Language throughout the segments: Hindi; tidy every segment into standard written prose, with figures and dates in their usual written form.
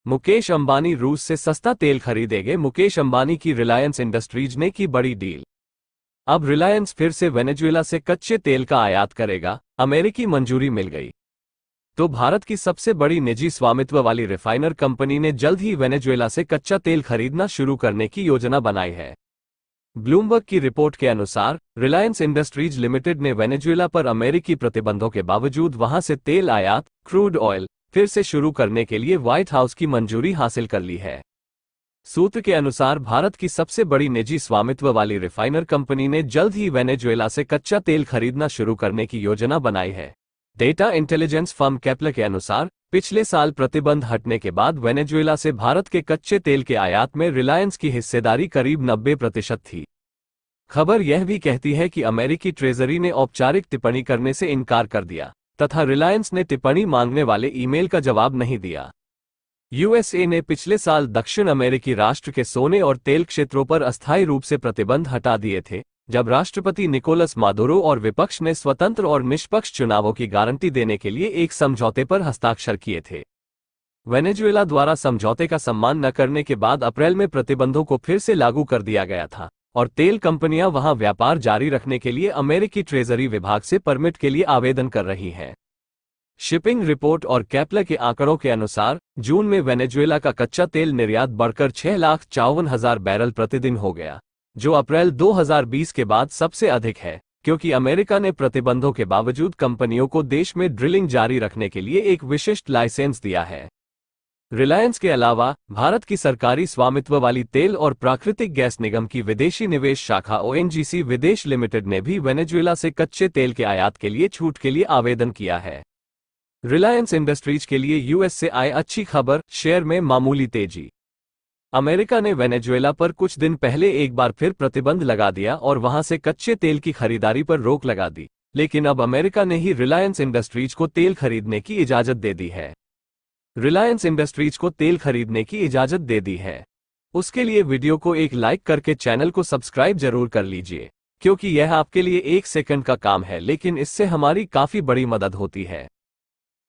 मुकेश अंबानी रूस से सस्ता तेल खरीदेंगे। मुकेश अंबानी की रिलायंस इंडस्ट्रीज ने की बड़ी डील। अब रिलायंस फिर से वेनेजुएला से कच्चे तेल का आयात करेगा। अमेरिकी मंजूरी मिल गई तो भारत की सबसे बड़ी निजी स्वामित्व वाली रिफाइनर कंपनी ने जल्द ही वेनेजुएला से कच्चा तेल खरीदना शुरू करने की योजना बनाई है। ब्लूमबर्ग की रिपोर्ट के अनुसार रिलायंस इंडस्ट्रीज लिमिटेड ने वेनेजुएला पर अमेरिकी प्रतिबंधों के बावजूद वहां से तेल आयात क्रूड ऑयल फिर से शुरू करने के लिए व्हाइट हाउस की मंजूरी हासिल कर ली है। सूत्र के अनुसार भारत की सबसे बड़ी निजी स्वामित्व वाली रिफाइनर कंपनी ने जल्द ही वेनेजुएला से कच्चा तेल खरीदना शुरू करने की योजना बनाई है। डेटा इंटेलिजेंस फर्म केपलर के अनुसार पिछले साल प्रतिबंध हटने के बाद वेनेजुएला से भारत के कच्चे तेल के आयात में रिलायंस की हिस्सेदारी करीब 90% थी। खबर यह भी कहती है कि अमेरिकी ट्रेजरी ने औपचारिक टिप्पणी करने से इनकार कर दिया तथा रिलायंस ने टिप्पणी मांगने वाले ईमेल का जवाब नहीं दिया। यूएसए ने पिछले साल दक्षिण अमेरिकी राष्ट्र के सोने और तेल क्षेत्रों पर अस्थायी रूप से प्रतिबंध हटा दिए थे, जब राष्ट्रपति निकोलस मादुरो और विपक्ष ने स्वतंत्र और निष्पक्ष चुनावों की गारंटी देने के लिए एक समझौते पर हस्ताक्षर किए थे। वेनेजुएला द्वारा समझौते का सम्मान न करने के बाद अप्रैल में प्रतिबंधों को फिर से लागू कर दिया गया था और तेल कंपनियां वहां व्यापार जारी रखने के लिए अमेरिकी ट्रेजरी विभाग से परमिट के लिए आवेदन कर रही हैं। शिपिंग रिपोर्ट और केपलर के आंकड़ों के अनुसार जून में वेनेजुएला का कच्चा तेल निर्यात बढ़कर 6,54,000 बैरल प्रतिदिन हो गया, जो अप्रैल 2020 के बाद सबसे अधिक है, क्योंकि अमेरिका ने प्रतिबंधों के बावजूद कंपनियों को देश में ड्रिलिंग जारी रखने के लिए एक विशिष्ट लाइसेंस दिया है। रिलायंस के अलावा भारत की सरकारी स्वामित्व वाली तेल और प्राकृतिक गैस निगम की विदेशी निवेश शाखा ओएनजीसी विदेश लिमिटेड ने भी वेनेजुएला से कच्चे तेल के आयात के लिए छूट के लिए आवेदन किया है। रिलायंस इंडस्ट्रीज के लिए यूएस से आए अच्छी खबर, शेयर में मामूली तेजी। अमेरिका ने वेनेजुएला पर कुछ दिन पहले एक बार फिर प्रतिबंध लगा दिया और वहां से कच्चे तेल की खरीदारी पर रोक लगा दी, लेकिन अब अमेरिका ने ही रिलायंस इंडस्ट्रीज को तेल खरीदने की इजाजत दे दी है। रिलायंस इंडस्ट्रीज को तेल खरीदने की इजाजत दे दी है। उसके लिए वीडियो को एक लाइक करके चैनल को सब्सक्राइब जरूर कर लीजिए, क्योंकि यह आपके लिए 1 सेकंड का काम है, लेकिन इससे हमारी काफी बड़ी मदद होती है।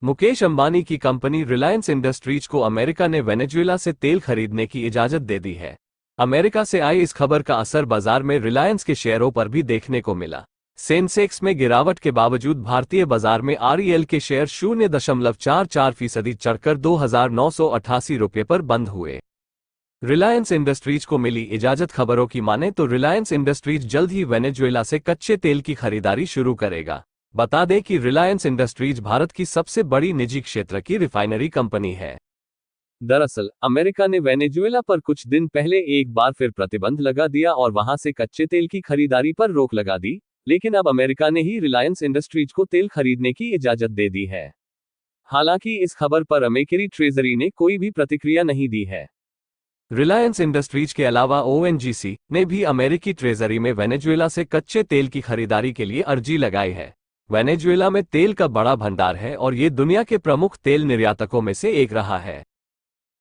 मुकेश अंबानी की कंपनी रिलायंस इंडस्ट्रीज को अमेरिका ने वेनेजुएला से तेल खरीदने की इजाजत दे दी है। अमेरिका से आई इस खबर का असर बाजार में रिलायंस के शेयरों पर भी देखने को मिला। सेंसेक्स में गिरावट के बावजूद भारतीय बाजार में आरईएल के शेयर 0.44% चढ़कर 2,988 रुपये पर बंद हुए। रिलायंस इंडस्ट्रीज को मिली इजाजत। खबरों की माने तो रिलायंस इंडस्ट्रीज जल्द ही वेनेजुएला से कच्चे तेल की खरीदारी शुरू करेगा। बता दें कि रिलायंस इंडस्ट्रीज भारत की सबसे बड़ी निजी क्षेत्र की रिफाइनरी कंपनी है। दरअसल अमेरिका ने वेनेजुएला पर कुछ दिन पहले एक बार फिर प्रतिबंध लगा दिया और वहां से कच्चे तेल की खरीदारी पर रोक लगा दी, लेकिन अब अमेरिका ने ही रिलायंस इंडस्ट्रीज को तेल खरीदने की इजाजत दे दी है। हालांकि इस खबर पर अमेरिकी ट्रेजरी ने कोई भी प्रतिक्रिया नहीं दी है। रिलायंस इंडस्ट्रीज के अलावा ओएनजीसी ने भी अमेरिकी ट्रेजरी में वेनेजुएला से कच्चे तेल की खरीदारी के लिए अर्जी लगाई है। वेनेजुएला में तेल का बड़ा भंडार है और ये दुनिया के प्रमुख तेल निर्यातकों में से एक रहा है।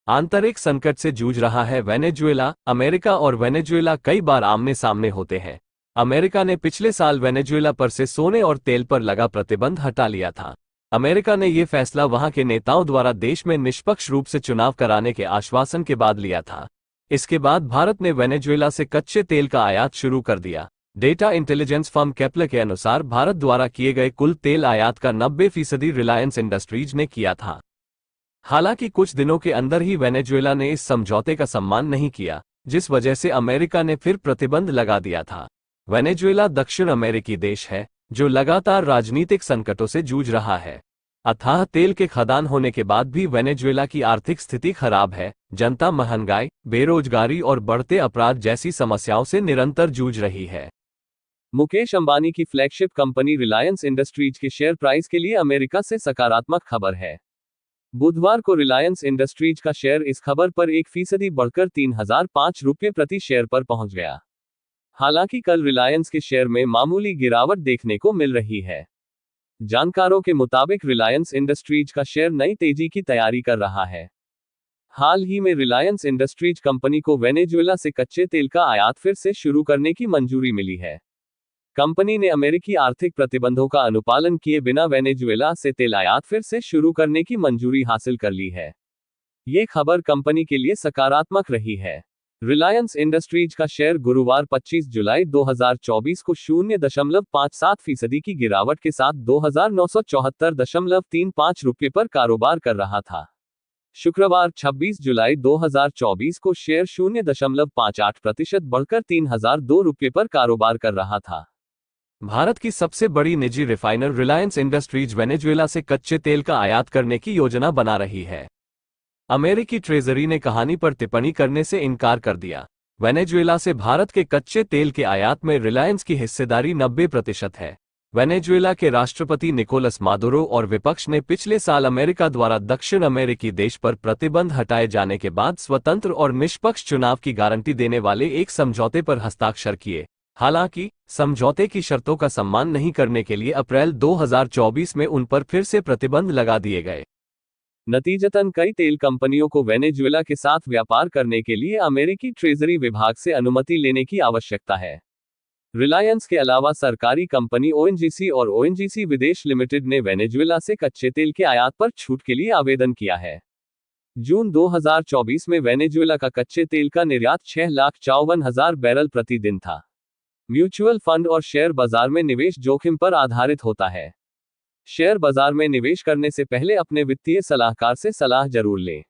आंतरिक संकट से जूझ रहा है वेनेजुएला। अमेरिका और वेनेजुएला कई बार आमने सामने होते हैं। अमेरिका ने पिछले साल वेनेजुएला पर से सोने और तेल पर लगा प्रतिबंध हटा लिया था। अमेरिका ने यह फैसला वहां के नेताओं द्वारा देश में निष्पक्ष रूप से चुनाव कराने के आश्वासन के बाद लिया था। इसके बाद भारत ने वेनेजुएला से कच्चे तेल का आयात शुरू कर दिया। डेटा इंटेलिजेंस फर्म केपलर के अनुसार भारत द्वारा किए गए कुल तेल आयात का 90% रिलायंस इंडस्ट्रीज ने किया था। हालांकि कुछ दिनों के अंदर ही वेनेजुएला ने इस समझौते का सम्मान नहीं किया, जिस वजह से अमेरिका ने फिर प्रतिबंध लगा दिया था। वेनेजुएला दक्षिण अमेरिकी देश है जो लगातार राजनीतिक संकटों से जूझ रहा है। अथाह तेल के खदान होने के बाद भी वेनेजुएला की आर्थिक स्थिति खराब है। जनता महंगाई, बेरोजगारी और बढ़ते अपराध जैसी समस्याओं से निरंतर जूझ रही है। मुकेश अंबानी की फ्लैगशिप कंपनी रिलायंस इंडस्ट्रीज के शेयर प्राइस के लिए अमेरिका से सकारात्मक खबर है। बुधवार को रिलायंस इंडस्ट्रीज का शेयर इस खबर पर 1% बढ़कर 3,005 रुपये प्रति शेयर पर पहुंच गया। हालांकि कल रिलायंस के शेयर में मामूली गिरावट देखने को मिल रही है। जानकारों के मुताबिक रिलायंस इंडस्ट्रीज का शेयर नई तेजी की तैयारी कर रहा है। हाल ही में रिलायंस इंडस्ट्रीज कंपनी को वेनेजुएला से कच्चे तेल का आयात फिर से शुरू करने की मंजूरी मिली है। कंपनी ने अमेरिकी आर्थिक प्रतिबंधों का अनुपालन किए बिना वेनेजुएला से तेल आयात फिर से शुरू करने की मंजूरी हासिल कर ली है। ये खबर कंपनी के लिए सकारात्मक रही है। रिलायंस इंडस्ट्रीज का शेयर गुरुवार 25 जुलाई 2024 को 0.57% की गिरावट के साथ 2,974.35 रुपये पर कारोबार कर रहा था। शुक्रवार 26 जुलाई 2024 को शेयर 0.58% बढ़कर 3,002 रुपये पर कारोबार कर रहा था। भारत की सबसे बड़ी निजी रिफाइनर रिलायंस इंडस्ट्रीज वेनेजुएला से कच्चे तेल का आयात करने की योजना बना रही है। अमेरिकी ट्रेजरी ने कहानी पर टिप्पणी करने से इनकार कर दिया। वेनेजुएला से भारत के कच्चे तेल के आयात में रिलायंस की हिस्सेदारी 90% है। वेनेजुएला के राष्ट्रपति निकोलस मादुरो और विपक्ष ने पिछले साल अमेरिका द्वारा दक्षिण अमेरिकी देश पर प्रतिबंध हटाए जाने के बाद स्वतंत्र और निष्पक्ष चुनाव की गारंटी देने वाले एक समझौते पर हस्ताक्षर किए। हालांकि समझौते की शर्तों का सम्मान नहीं करने के लिए अप्रैल 2024 में उन पर फिर से प्रतिबंध लगा दिए गए। नतीजतन कई तेल कंपनियों को वेनेजुएला के साथ व्यापार करने के लिए अमेरिकी ट्रेजरी विभाग से अनुमति लेने की आवश्यकता है। रिलायंस के अलावा सरकारी कंपनी ओएनजीसी और ओएनजीसी विदेश लिमिटेड ने वेनेजुएला से कच्चे तेल के आयात पर छूट के लिए आवेदन किया है। जून 2024 में वेनेजुएला का कच्चे तेल का निर्यात 6,54,000 बैरल प्रति दिन था। म्यूचुअल फंड और शेयर बाजार में निवेश जोखिम पर आधारित होता है। शेयर बाजार में निवेश करने से पहले अपने वित्तीय सलाहकार से सलाह जरूर लें।